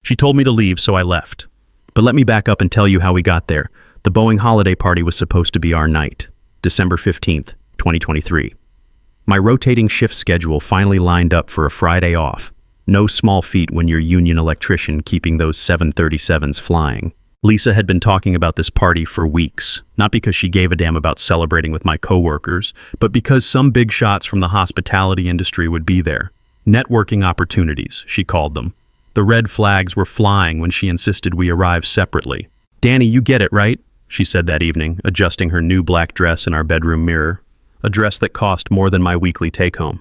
She told me to leave, so I left. But let me back up and tell you how we got there. The Boeing holiday party was supposed to be our night, December 15th, 2023. My rotating shift schedule finally lined up for a Friday off. No small feat when you're union electrician keeping those 737s flying. Lisa had been talking about this party for weeks, not because she gave a damn about celebrating with my coworkers, but because some big shots from the hospitality industry would be there. Networking opportunities, she called them. The red flags were flying when she insisted we arrive separately. "Danny, you get it, right?" she said that evening, adjusting her new black dress in our bedroom mirror, a dress that cost more than my weekly take-home.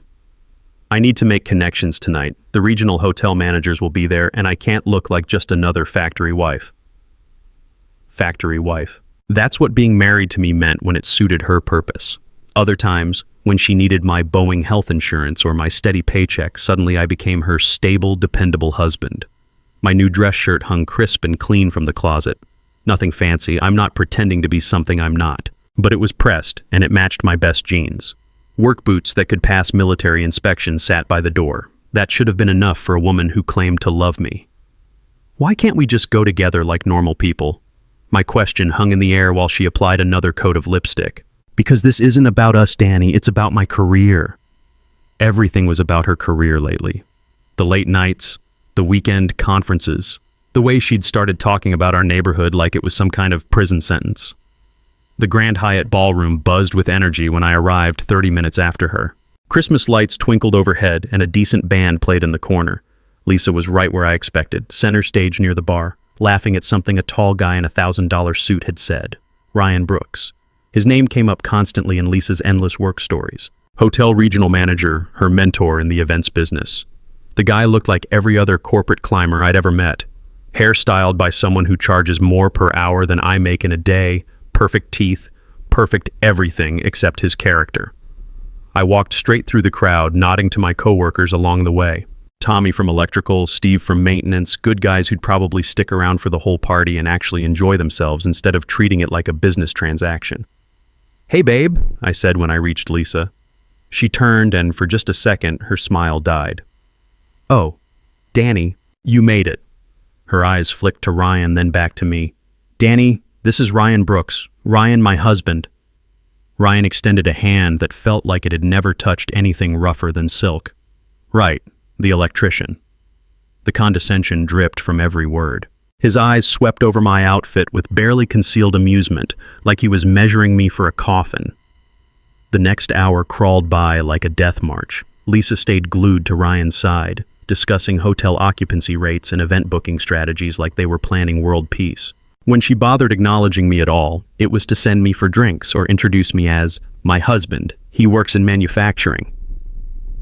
"I need to make connections tonight. The regional hotel managers will be there, and I can't look like just another factory wife." Factory wife. That's what being married to me meant when it suited her purpose. Other times, when she needed my Boeing health insurance or my steady paycheck, suddenly I became her stable, dependable husband. My new dress shirt hung crisp and clean from the closet. Nothing fancy, I'm not pretending to be something I'm not. But it was pressed, and it matched my best jeans. Work boots that could pass military inspection sat by the door. That should have been enough for a woman who claimed to love me. Why can't we just go together like normal people? My question hung in the air while she applied another coat of lipstick. Because this isn't about us, Danny, it's about my career. Everything was about her career lately. The late nights, the weekend conferences, the way she'd started talking about our neighborhood like it was some kind of prison sentence. The Grand Hyatt ballroom buzzed with energy when I arrived 30 minutes after her. Christmas lights twinkled overhead and a decent band played in the corner. Lisa was right where I expected, center stage near the bar, laughing at something a tall guy in a $1,000 suit had said. Ryan Brooks. His name came up constantly in Lisa's endless work stories. Hotel regional manager, her mentor in the events business. The guy looked like every other corporate climber I'd ever met. Hairstyled by someone who charges more per hour than I make in a day, perfect teeth, perfect everything except his character. I walked straight through the crowd, nodding to my coworkers along the way. Tommy from electrical, Steve from maintenance, good guys who'd probably stick around for the whole party and actually enjoy themselves instead of treating it like a business transaction. "Hey, babe," I said when I reached Lisa. She turned, and for just a second, her smile died. "Oh, Danny, you made it." Her eyes flicked to Ryan, then back to me. "Danny, this is Ryan Brooks. Ryan, my husband." Ryan extended a hand that felt like it had never touched anything rougher than silk. "Right, the electrician." The condescension dripped from every word. His eyes swept over my outfit with barely concealed amusement, like he was measuring me for a coffin. The next hour crawled by like a death march. Lisa stayed glued to Ryan's side, discussing hotel occupancy rates and event booking strategies like they were planning world peace. When she bothered acknowledging me at all, it was to send me for drinks or introduce me as my husband. He works in manufacturing.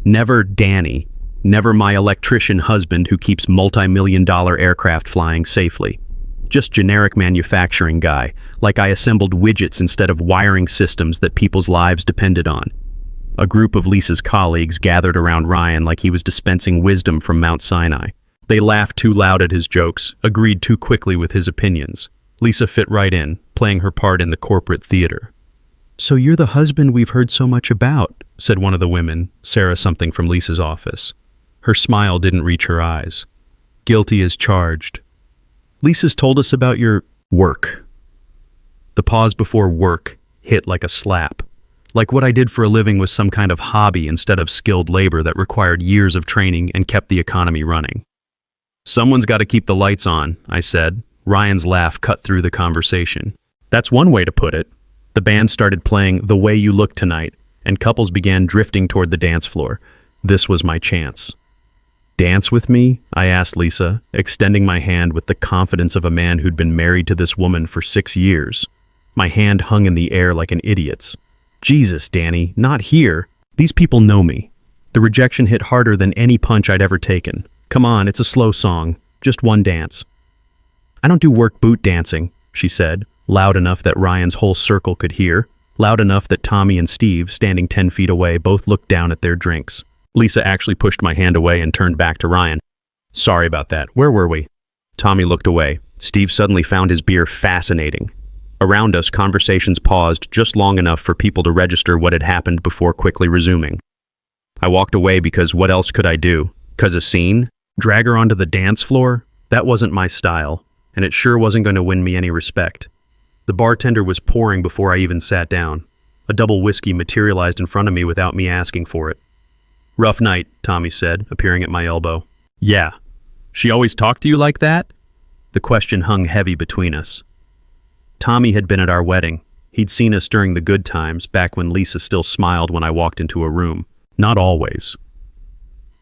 Never Danny. Never my electrician husband who keeps multi-million-dollar aircraft flying safely. Just generic manufacturing guy, like I assembled widgets instead of wiring systems that people's lives depended on. A group of Lisa's colleagues gathered around Ryan like he was dispensing wisdom from Mount Sinai. They laughed too loud at his jokes, agreed too quickly with his opinions. Lisa fit right in, playing her part in the corporate theater. "So you're the husband we've heard so much about," said one of the women, Sarah something from Lisa's office. Her smile didn't reach her eyes. "Guilty as charged." "Lisa's told us about your work." The pause before work hit like a slap. Like what I did for a living was some kind of hobby instead of skilled labor that required years of training and kept the economy running. "Someone's got to keep the lights on," I said. Ryan's laugh cut through the conversation. "That's one way to put it." The band started playing The Way You Look Tonight, and couples began drifting toward the dance floor. This was my chance. "Dance with me?" I asked Lisa, extending my hand with the confidence of a man who'd been married to this woman for 6 years. My hand hung in the air like an idiot's. "Jesus, Danny, not here. These people know me." The rejection hit harder than any punch I'd ever taken. "Come on, it's a slow song. Just one dance." "I don't do work boot dancing," she said, loud enough that Ryan's whole circle could hear, loud enough that Tommy and Steve, standing 10 feet away, both looked down at their drinks. Lisa actually pushed my hand away and turned back to Ryan. "Sorry about that. Where were we?" Tommy looked away. Steve suddenly found his beer fascinating. Around us, conversations paused just long enough for people to register what had happened before quickly resuming. I walked away because what else could I do? 'Cause a scene? Drag her onto the dance floor? That wasn't my style, and it sure wasn't going to win me any respect. The bartender was pouring before I even sat down. A double whiskey materialized in front of me without me asking for it. "Rough night," Tommy said, appearing at my elbow. "Yeah. She always talked to you like that?" The question hung heavy between us. Tommy had been at our wedding. He'd seen us during the good times, back when Lisa still smiled when I walked into a room. Not always.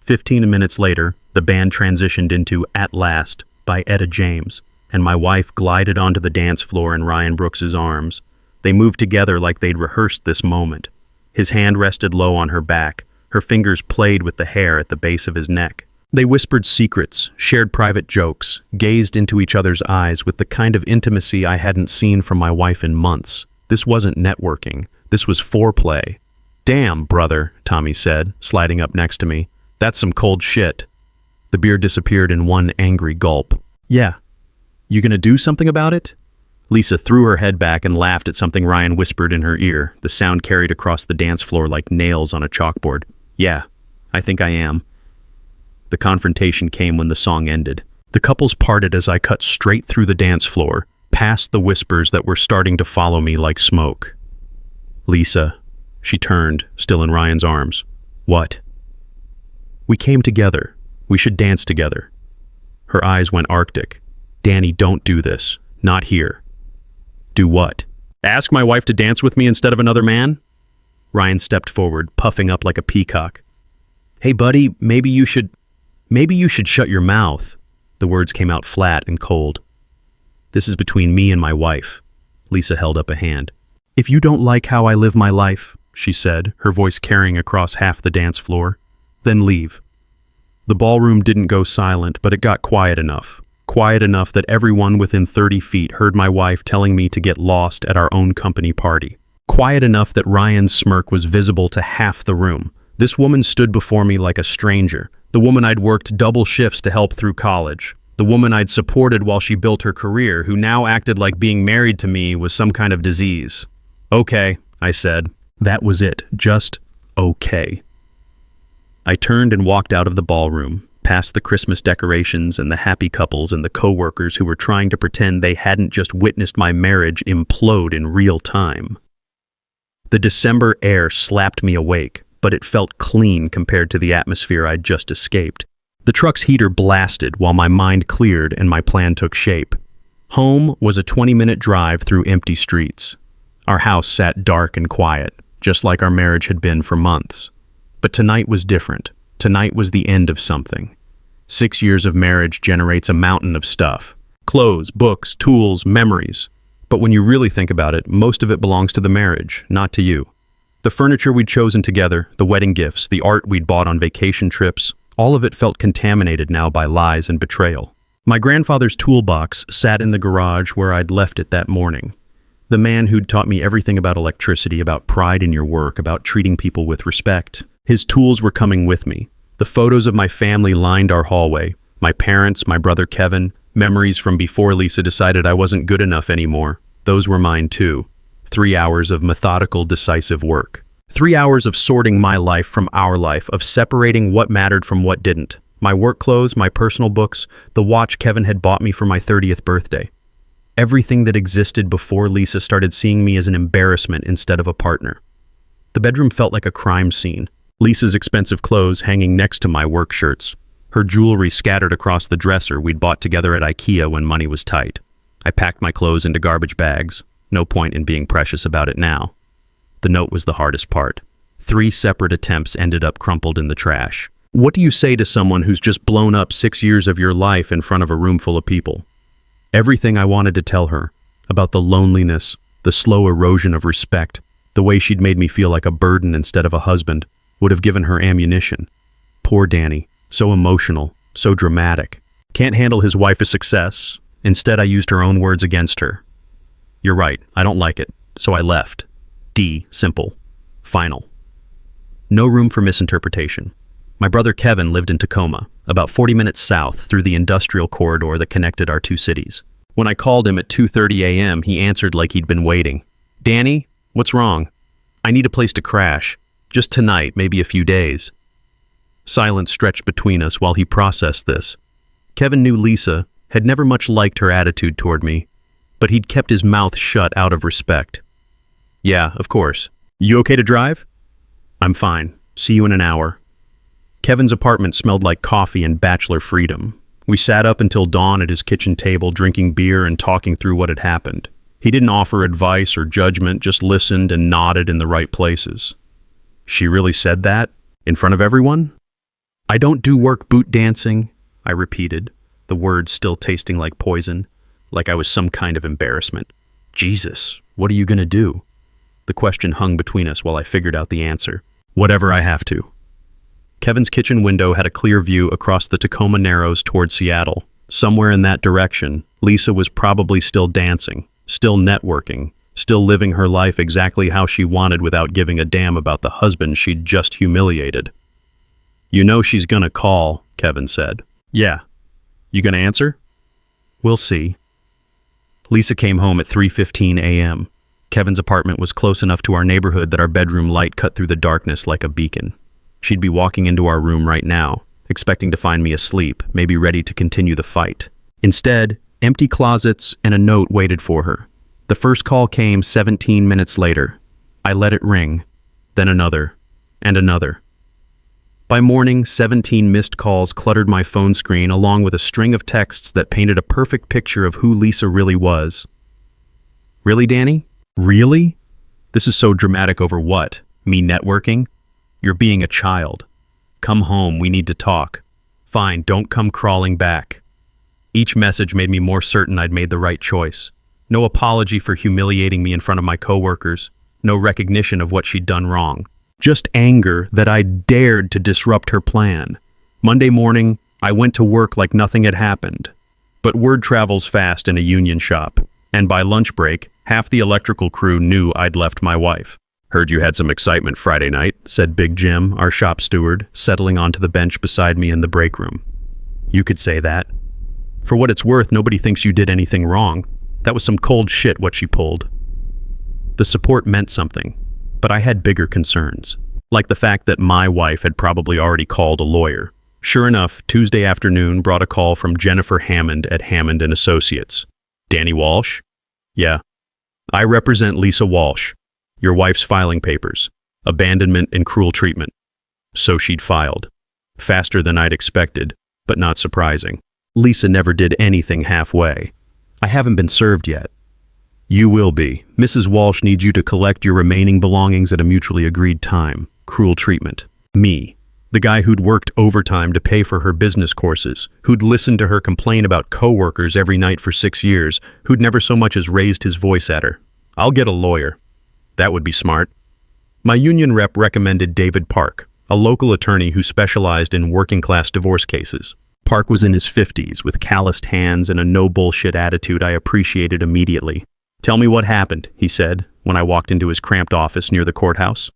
15 minutes later, the band transitioned into At Last by Etta James, and my wife glided onto the dance floor in Ryan Brooks's arms. They moved together like they'd rehearsed this moment. His hand rested low on her back. Her fingers played with the hair at the base of his neck. They whispered secrets, shared private jokes, gazed into each other's eyes with the kind of intimacy I hadn't seen from my wife in months. This wasn't networking. This was foreplay. "Damn, brother," Tommy said, sliding up next to me. "That's some cold shit." The beer disappeared in one angry gulp. "Yeah. You gonna do something about it?" Lisa threw her head back and laughed at something Ryan whispered in her ear. The sound carried across the dance floor like nails on a chalkboard. "Yeah, I think I am." The confrontation came when the song ended. The couples parted as I cut straight through the dance floor, past the whispers that were starting to follow me like smoke. "Lisa," she turned, still in Ryan's arms. "What?" "We came together. We should dance together." Her eyes went arctic. "Danny, don't do this. Not here." "Do what? Ask my wife to dance with me instead of another man?" Ryan stepped forward, puffing up like a peacock. "Hey, buddy, maybe you should shut your mouth." The words came out flat and cold. "This is between me and my wife." Lisa held up a hand. "If you don't like how I live my life," she said, her voice carrying across half the dance floor, "then leave." The ballroom didn't go silent, but it got quiet enough that everyone within 30 feet heard my wife telling me to get lost at our own company party. Quiet enough that Ryan's smirk was visible to half the room. This woman stood before me like a stranger. The woman I'd worked double shifts to help through college. The woman I'd supported while she built her career, who now acted like being married to me was some kind of disease. "Okay," I said. That was it. Just okay. I turned and walked out of the ballroom, past the Christmas decorations and the happy couples and the co-workers who were trying to pretend they hadn't just witnessed my marriage implode in real time. The December air slapped me awake, but it felt clean compared to the atmosphere I'd just escaped. The truck's heater blasted while my mind cleared and my plan took shape. Home was a 20-minute drive through empty streets. Our house sat dark and quiet, just like our marriage had been for months. But tonight was different. Tonight was the end of something. 6 years of marriage generates a mountain of stuff. Clothes, books, tools, memories. But when you really think about it, most of it belongs to the marriage, not to you. The furniture we'd chosen together, the wedding gifts, the art we'd bought on vacation trips, all of it felt contaminated now by lies and betrayal. My grandfather's toolbox sat in the garage where I'd left it that morning. The man who'd taught me everything about electricity, about pride in your work, about treating people with respect. His tools were coming with me. The photos of my family lined our hallway. My parents, my brother Kevin, memories from before Lisa decided I wasn't good enough anymore. Those were mine too. 3 hours of methodical, decisive work. 3 hours of sorting my life from our life, of separating what mattered from what didn't. My work clothes, my personal books, the watch Kevin had bought me for my 30th birthday. Everything that existed before Lisa started seeing me as an embarrassment instead of a partner. The bedroom felt like a crime scene. Lisa's expensive clothes hanging next to my work shirts. Her jewelry scattered across the dresser we'd bought together at IKEA when money was tight. I packed my clothes into garbage bags. No point in being precious about it now. The note was the hardest part. 3 separate attempts ended up crumpled in the trash. What do you say to someone who's just blown up 6 years of your life in front of a room full of people? Everything I wanted to tell her, about the loneliness, the slow erosion of respect, the way she'd made me feel like a burden instead of a husband, would have given her ammunition. Poor Danny, so emotional, so dramatic. Can't handle his wife a success. Instead, I used her own words against her. "You're right, I don't like it, so I left." Simple. Final. No room for misinterpretation. My brother Kevin lived in Tacoma, about 40 minutes south through the industrial corridor that connected our two cities. When I called him at 2:30 a.m., he answered like he'd been waiting. "Danny, what's wrong? I need a place to crash. Just tonight, maybe a few days." Silence stretched between us while he processed this. Kevin knew Lisa, had never much liked her attitude toward me, but he'd kept his mouth shut out of respect. "Yeah, of course. You okay to drive?" "I'm fine. See you in an hour." Kevin's apartment smelled like coffee and bachelor freedom. We sat up until dawn at his kitchen table, drinking beer and talking through what had happened. He didn't offer advice or judgment, just listened and nodded in the right places. "She really said that? In front of everyone?" "I don't do work boot dancing," I repeated, the words still tasting like poison, like I was some kind of embarrassment. "Jesus, what are you gonna do?" The question hung between us while I figured out the answer. "Whatever I have to." Kevin's kitchen window had a clear view across the Tacoma Narrows toward Seattle. Somewhere in that direction, Lisa was probably still dancing, still networking, still living her life exactly how she wanted without giving a damn about the husband she'd just humiliated. "You know she's gonna call," Kevin said. "Yeah. You gonna answer?" "We'll see." Lisa came home at 3:15 a.m. Kevin's apartment was close enough to our neighborhood that our bedroom light cut through the darkness like a beacon. She'd be walking into our room right now, expecting to find me asleep, maybe ready to continue the fight. Instead, empty closets and a note waited for her. The first call came 17 minutes later. I let it ring, then another, and another. By morning, 17 missed calls cluttered my phone screen along with a string of texts that painted a perfect picture of who Lisa really was. "Really, Danny? Really? This is so dramatic over what? Me networking? You're being a child. Come home, we need to talk. Fine, don't come crawling back." Each message made me more certain I'd made the right choice. No apology for humiliating me in front of my coworkers. No recognition of what she'd done wrong. Just anger that I dared to disrupt her plan. Monday morning, I went to work like nothing had happened. But word travels fast in a union shop, and by lunch break, half the electrical crew knew I'd left my wife. "Heard you had some excitement Friday night," said Big Jim, our shop steward, settling onto the bench beside me in the break room. "You could say that. For what it's worth, nobody thinks you did anything wrong. That was some cold shit what she pulled." The support meant something, but I had bigger concerns, like the fact that my wife had probably already called a lawyer. Sure enough, Tuesday afternoon brought a call from Jennifer Hammond at Hammond & Associates. "Danny Walsh?" "Yeah. I represent Lisa Walsh. Your wife's filing papers. Abandonment and cruel treatment." So she'd filed. Faster than I'd expected, but not surprising. Lisa never did anything halfway. "I haven't been served yet." "You will be. Mrs. Walsh needs you to collect your remaining belongings at a mutually agreed time. Cruel treatment. Me. The guy who'd worked overtime to pay for her business courses, who'd listened to her complain about coworkers every night for 6 years, who'd never so much as raised his voice at her. I'll get a lawyer." "That would be smart." My union rep recommended David Park, a local attorney who specialized in working-class divorce cases. Park was in his 50s, with calloused hands and a no-bullshit attitude I appreciated immediately. "Tell me what happened," he said, when I walked into his cramped office near the courthouse.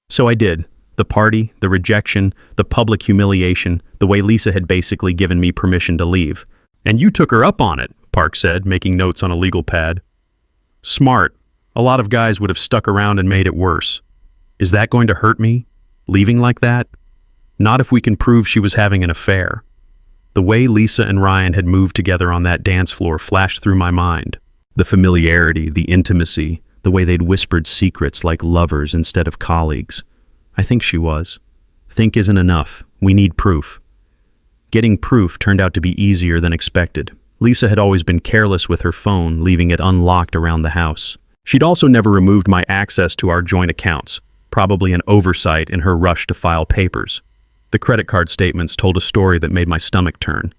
So I did. The party, the rejection, the public humiliation, the way Lisa had basically given me permission to leave. "And you took her up on it," Park said, making notes on a legal pad. "Smart. A lot of guys would have stuck around and made it worse. Is that going to hurt me? Leaving like that? Not if we can prove she was having an affair." The way Lisa and Ryan had moved together on that dance floor flashed through my mind. The familiarity, the intimacy, the way they'd whispered secrets like lovers instead of colleagues. I think she was. Think isn't enough. We need proof. Getting proof turned out to be easier than expected. Lisa had always been careless with her phone, leaving it unlocked around the house. She'd also never removed my access to our joint accounts, probably an oversight in her rush to file papers. The credit card statements told a story that made my stomach turn.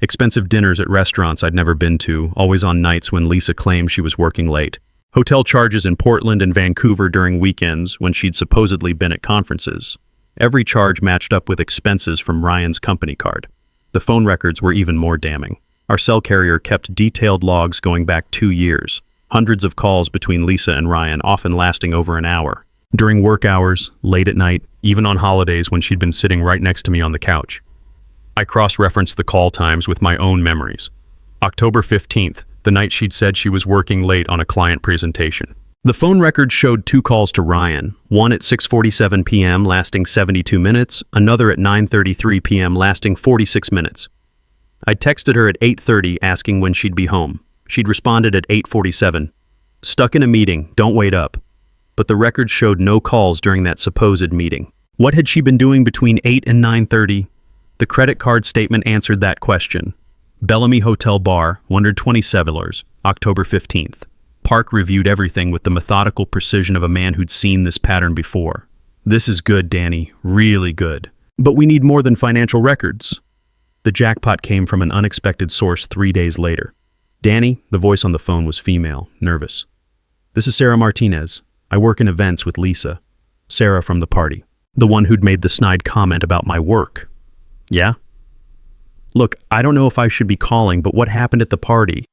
Expensive dinners at restaurants I'd never been to, always on nights when Lisa claimed she was working late. Hotel charges in Portland and Vancouver during weekends when she'd supposedly been at conferences. Every charge matched up with expenses from Ryan's company card. The phone records were even more damning. Our cell carrier kept detailed logs going back 2 years. Hundreds of calls between Lisa and Ryan, often lasting over an hour. During work hours, late at night, even on holidays when she'd been sitting right next to me on the couch. I cross-referenced the call times with my own memories. October 15th, the night she'd said she was working late on a client presentation. The phone record showed 2 calls to Ryan, one at 6:47 p.m. lasting 72 minutes, another at 9:33 p.m. lasting 46 minutes. I texted her at 8:30 asking when she'd be home. She'd responded at 8:47. Stuck in a meeting, don't wait up. But the records showed no calls during that supposed meeting. What had she been doing between 8 and 9:30? The credit card statement answered that question. Bellamy Hotel Bar, $127, October 15th. Park reviewed everything with the methodical precision of a man who'd seen this pattern before. This is good, Danny, really good. But we need more than financial records. The jackpot came from an unexpected source 3 days later. Danny, the voice on the phone was female, nervous. This is Sarah Martinez. I work in events with Lisa. Sarah from the party. The one who'd made the snide comment about my work. Yeah? Look, I don't know if I should be calling, but what happened at the party?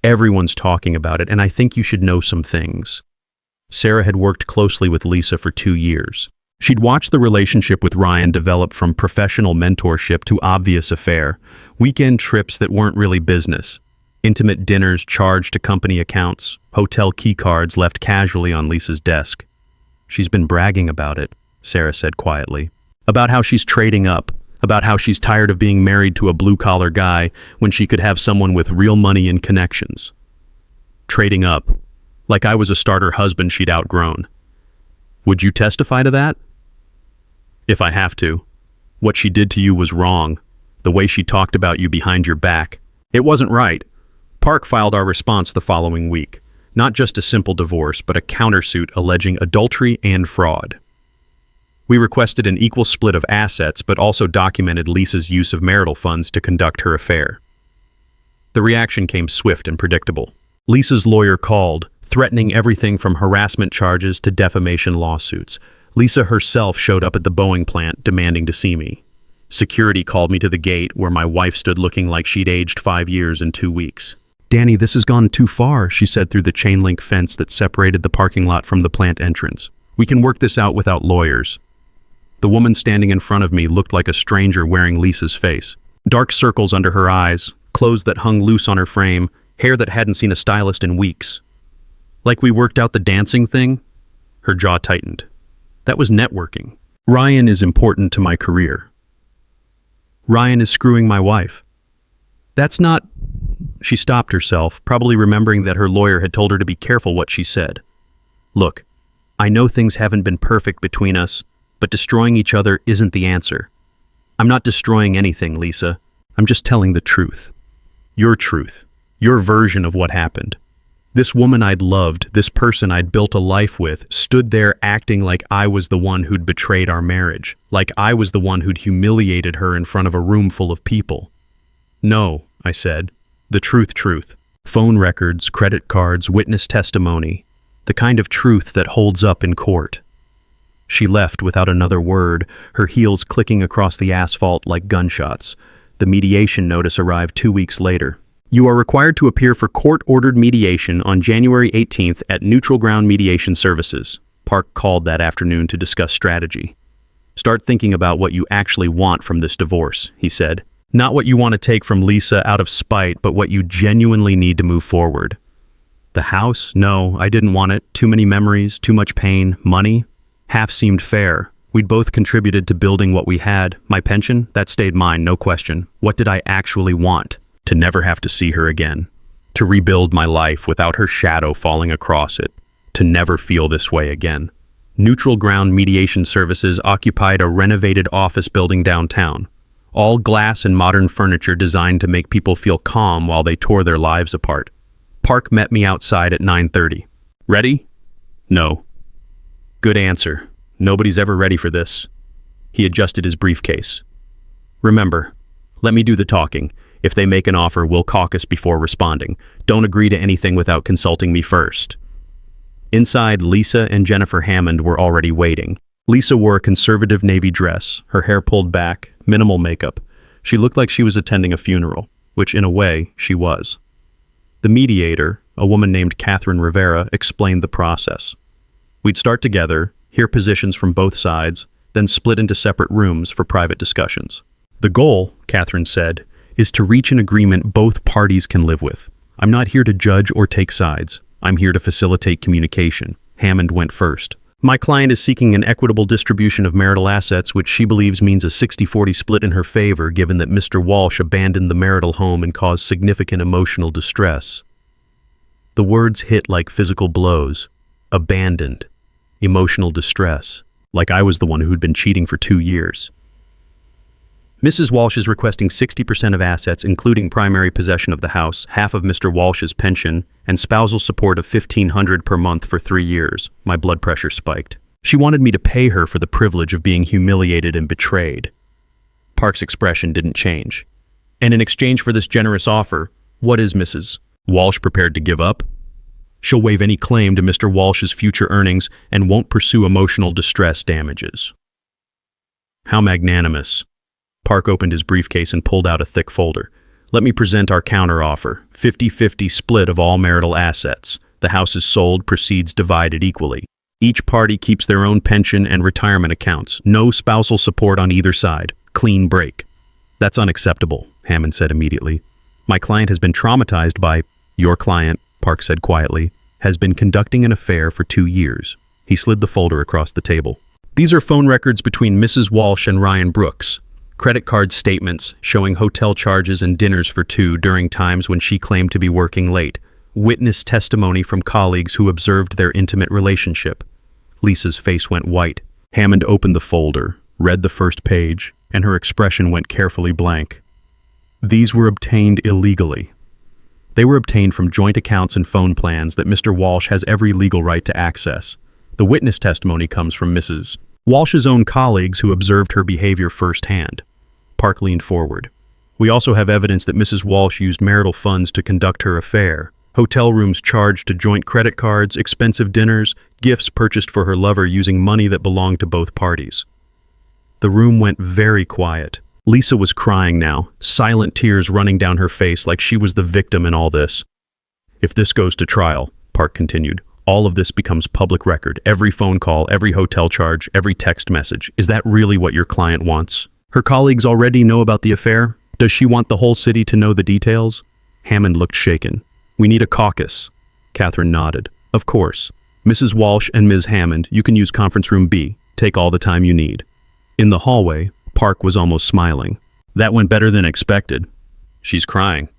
Everyone's talking about it, and I think you should know some things. Sarah had worked closely with Lisa for 2 years. She'd watched the relationship with Ryan develop from professional mentorship to obvious affair, weekend trips that weren't really business, intimate dinners charged to company accounts, hotel key cards left casually on Lisa's desk. She's been bragging about it, Sarah said quietly, about how she's trading up, about how she's tired of being married to a blue-collar guy when she could have someone with real money and connections. Trading up, like I was a starter husband she'd outgrown. Would you testify to that? If I have to. What she did to you was wrong. The way she talked about you behind your back. It wasn't right. Park filed our response the following week. Not just a simple divorce, but a countersuit alleging adultery and fraud. We requested an equal split of assets, but also documented Lisa's use of marital funds to conduct her affair. The reaction came swift and predictable. Lisa's lawyer called, threatening everything from harassment charges to defamation lawsuits. Lisa herself showed up at the Boeing plant demanding to see me. Security called me to the gate where my wife stood looking like she'd aged 5 years in 2 weeks. Danny, this has gone too far, she said through the chain-link fence that separated the parking lot from the plant entrance. We can work this out without lawyers. The woman standing in front of me looked like a stranger wearing Lisa's face. Dark circles under her eyes, clothes that hung loose on her frame, hair that hadn't seen a stylist in weeks. Like we worked out the dancing thing? Her jaw tightened. That was networking. Ryan is important to my career. Ryan is screwing my wife. That's not... She stopped herself, probably remembering that her lawyer had told her to be careful what she said. Look, I know things haven't been perfect between us, but destroying each other isn't the answer. I'm not destroying anything, Lisa. I'm just telling the truth. Your truth. Your version of what happened. This woman I'd loved, this person I'd built a life with, stood there acting like I was the one who'd betrayed our marriage, like I was the one who'd humiliated her in front of a room full of people. No, I said. The truth. Phone records, credit cards, witness testimony. The kind of truth that holds up in court. She left without another word, her heels clicking across the asphalt like gunshots. The mediation notice arrived 2 weeks later. You are required to appear for court-ordered mediation on January 18th at Neutral Ground Mediation Services. Park called that afternoon to discuss strategy. Start thinking about what you actually want from this divorce, he said. Not what you want to take from Lisa out of spite, but what you genuinely need to move forward. The house? No, I didn't want it. Too many memories, too much pain. Money? Half seemed fair. We'd both contributed to building what we had. My pension? That stayed mine, no question. What did I actually want? To never have to see her again. To rebuild my life without her shadow falling across it. To never feel this way again. Neutral Ground Mediation Services occupied a renovated office building downtown. All glass and modern furniture designed to make people feel calm while they tore their lives apart. Park met me outside at 9:30. Ready? No. Good answer. Nobody's ever ready for this. He adjusted his briefcase. Remember, let me do the talking. If they make an offer, we'll caucus before responding. Don't agree to anything without consulting me first. Inside, Lisa and Jennifer Hammond were already waiting. Lisa wore a conservative navy dress, her hair pulled back, minimal makeup. She looked like she was attending a funeral, which in a way, she was. The mediator, a woman named Catherine Rivera, explained the process. We'd start together, hear positions from both sides, then split into separate rooms for private discussions. The goal, Catherine said, is to reach an agreement both parties can live with. I'm not here to judge or take sides. I'm here to facilitate communication. Hammond went first. My client is seeking an equitable distribution of marital assets, which she believes means a 60-40 split in her favor, given that Mr. Walsh abandoned the marital home and caused significant emotional distress. The words hit like physical blows. Abandoned. Emotional distress. Like I was the one who'd been cheating for 2 years. Mrs. Walsh is requesting 60% of assets, including primary possession of the house, half of Mr. Walsh's pension, and spousal support of $1,500 per month for 3 years. My blood pressure spiked. She wanted me to pay her for the privilege of being humiliated and betrayed. Park's expression didn't change. And in exchange for this generous offer, what is Mrs. Walsh prepared to give up? She'll waive any claim to Mr. Walsh's future earnings and won't pursue emotional distress damages. How magnanimous. Park opened his briefcase and pulled out a thick folder. Let me present our counteroffer. 50-50 split of all marital assets. The house is sold, proceeds divided equally. Each party keeps their own pension and retirement accounts. No spousal support on either side. Clean break. That's unacceptable, Hammond said immediately. My client has been traumatized by... Your client, Park said quietly, has been conducting an affair for 2 years. He slid the folder across the table. These are phone records between Mrs. Walsh and Ryan Brooks. Credit card statements showing hotel charges and dinners for two during times when she claimed to be working late. Witness testimony from colleagues who observed their intimate relationship. Lisa's face went white. Hammond opened the folder, read the first page, and her expression went carefully blank. These were obtained illegally. They were obtained from joint accounts and phone plans that Mr. Walsh has every legal right to access. The witness testimony comes from Mrs. Walsh's own colleagues who observed her behavior firsthand. Park leaned forward. We also have evidence that Mrs. Walsh used marital funds to conduct her affair. Hotel rooms charged to joint credit cards, expensive dinners, gifts purchased for her lover using money that belonged to both parties. The room went very quiet. Lisa was crying now, silent tears running down her face like she was the victim in all this. If this goes to trial, Park continued, all of this becomes public record. Every phone call, every hotel charge, every text message. Is that really what your client wants? Her colleagues already know about the affair? Does she want the whole city to know the details? Hammond looked shaken. We need a caucus. Catherine nodded. Of course. Mrs. Walsh and Ms. Hammond, you can use conference room B. Take all the time you need. In the hallway, Park was almost smiling. That went better than expected. She's crying.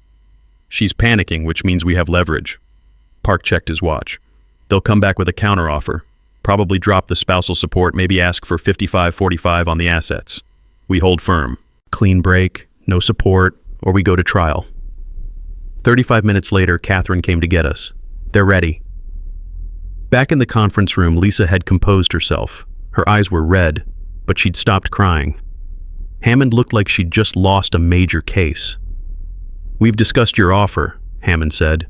She's panicking, which means we have leverage. Park checked his watch. They'll come back with a counteroffer. Probably drop the spousal support, maybe ask for 55-45 on the assets. We hold firm. Clean break, no support, or we go to trial. 35 minutes later, Catherine came to get us. They're ready. Back in the conference room, Lisa had composed herself. Her eyes were red, but she'd stopped crying. Hammond looked like she'd just lost a major case. We've discussed your offer, Hammond said.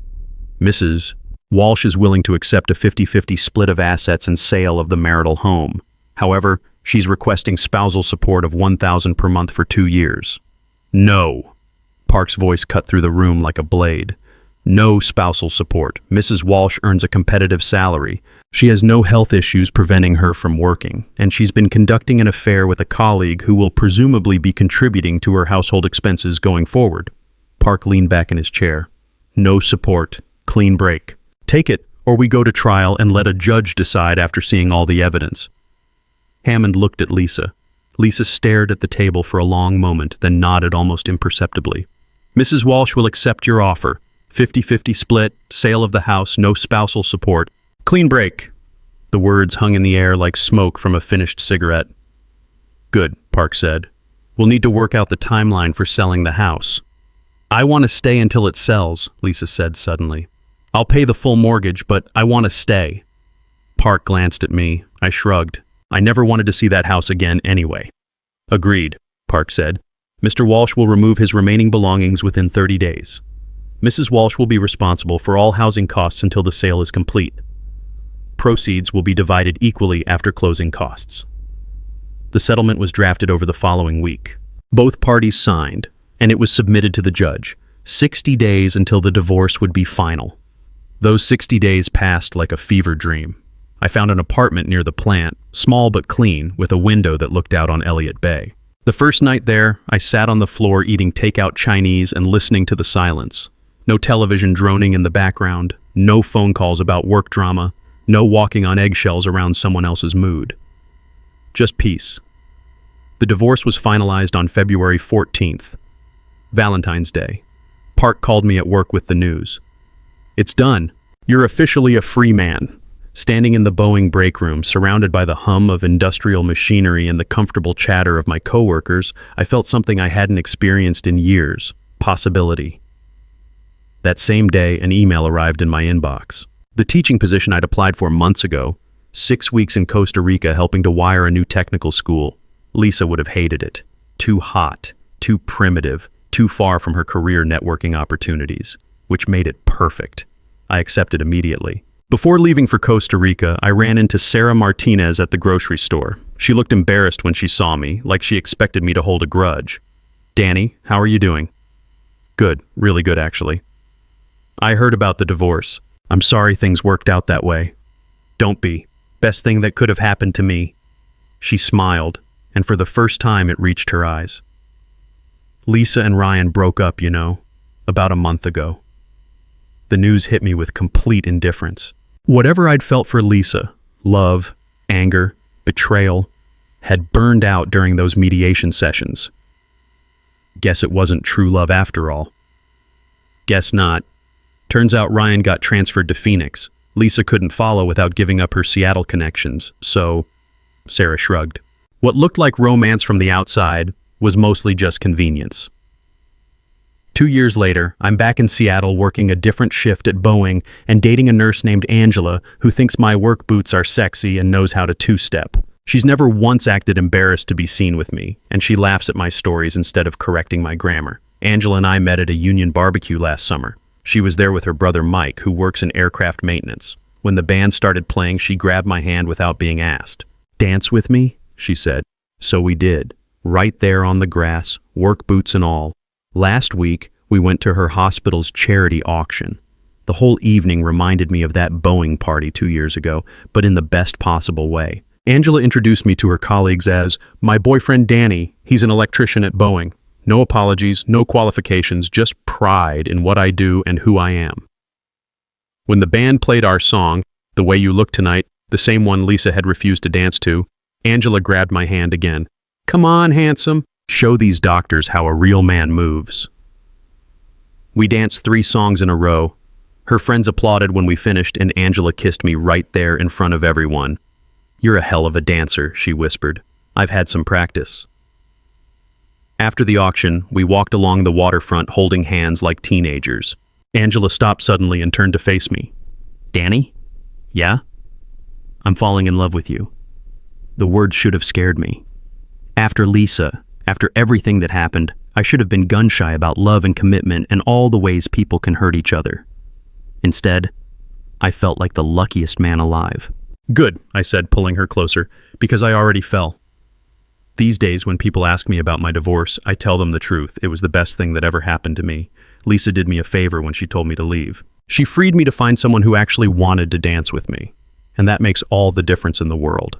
Mrs. Walsh is willing to accept a 50-50 split of assets and sale of the marital home. However, she's requesting spousal support of $1,000 per month for 2 years. No. Park's voice cut through the room like a blade. No spousal support. Mrs. Walsh earns a competitive salary. She has no health issues preventing her from working, and she's been conducting an affair with a colleague who will presumably be contributing to her household expenses going forward. Park leaned back in his chair. No support. Clean break. Take it, or we go to trial and let a judge decide after seeing all the evidence. Hammond looked at Lisa. Lisa stared at the table for a long moment, then nodded almost imperceptibly. Mrs. Walsh will accept your offer. 50-50 split, sale of the house, no spousal support. Clean break. The words hung in the air like smoke from a finished cigarette. Good, Park said. We'll need to work out the timeline for selling the house. I want to stay until it sells, Lisa said suddenly. I'll pay the full mortgage, but I want to stay. Park glanced at me. I shrugged. I never wanted to see that house again anyway. Agreed, Park said. Mr. Walsh will remove his remaining belongings within 30 days. Mrs. Walsh will be responsible for all housing costs until the sale is complete. Proceeds will be divided equally after closing costs. The settlement was drafted over the following week. Both parties signed, and it was submitted to the judge. 60 days until the divorce would be final. Those 60 days passed like a fever dream. I found an apartment near the plant, small but clean, with a window that looked out on Elliott Bay. The first night there, I sat on the floor eating takeout Chinese and listening to the silence. No television droning in the background, no phone calls about work drama, No walking on eggshells around someone else's mood. Just peace. The divorce was finalized on February 14th, Valentine's Day. Park called me at work with the news. It's done. You're officially a free man. Standing in the Boeing break room, surrounded by the hum of industrial machinery and the comfortable chatter of my coworkers, I felt something I hadn't experienced in years. Possibility. That same day, an email arrived in my inbox. The teaching position I'd applied for months ago, 6 weeks in Costa Rica helping to wire a new technical school. Lisa would have hated it. Too hot, too primitive, too far from her career networking opportunities, which made it perfect. I accepted immediately. Before leaving for Costa Rica, I ran into Sarah Martinez at the grocery store. She looked embarrassed when she saw me, like she expected me to hold a grudge. "Danny, how are you doing?" "Good, really good actually." "I heard about the divorce. I'm sorry things worked out that way." "Don't be. Best thing that could have happened to me." She smiled, and for the first time it reached her eyes. "Lisa and Ryan broke up, about a month ago." The news hit me with complete indifference. Whatever I'd felt for Lisa, love, anger, betrayal, had burned out during those mediation sessions. Guess it wasn't true love after all. Guess not. Turns out Ryan got transferred to Phoenix. Lisa couldn't follow without giving up her Seattle connections, so Sarah shrugged. What looked like romance from the outside was mostly just convenience. 2 years later, I'm back in Seattle working a different shift at Boeing and dating a nurse named Angela who thinks my work boots are sexy and knows how to two-step. She's never once acted embarrassed to be seen with me, and she laughs at my stories instead of correcting my grammar. Angela and I met at a union barbecue last summer. She was there with her brother Mike, who works in aircraft maintenance. When the band started playing, she grabbed my hand without being asked. "Dance with me?" she said. So we did. Right there on the grass, work boots and all. Last week, we went to her hospital's charity auction. The whole evening reminded me of that Boeing party 2 years ago, but in the best possible way. Angela introduced me to her colleagues as, "My boyfriend Danny, he's an electrician at Boeing. No apologies, no qualifications, just pride in what I do and who I am." When the band played our song, "The Way You Look Tonight," the same one Lisa had refused to dance to, Angela grabbed my hand again. "Come on, handsome. Show these doctors how a real man moves." We danced 3 songs in a row. Her friends applauded when we finished, and Angela kissed me right there in front of everyone. "You're a hell of a dancer," she whispered. "I've had some practice." After the auction, we walked along the waterfront holding hands like teenagers. Angela stopped suddenly and turned to face me. "Danny? Yeah? I'm falling in love with you." The words should have scared me. After Lisa, after everything that happened, I should have been gun-shy about love and commitment and all the ways people can hurt each other. Instead, I felt like the luckiest man alive. "Good," I said, pulling her closer, because I already fell. These days, when people ask me about my divorce, I tell them the truth. It was the best thing that ever happened to me. Lisa did me a favor when she told me to leave. She freed me to find someone who actually wanted to dance with me. And that makes all the difference in the world.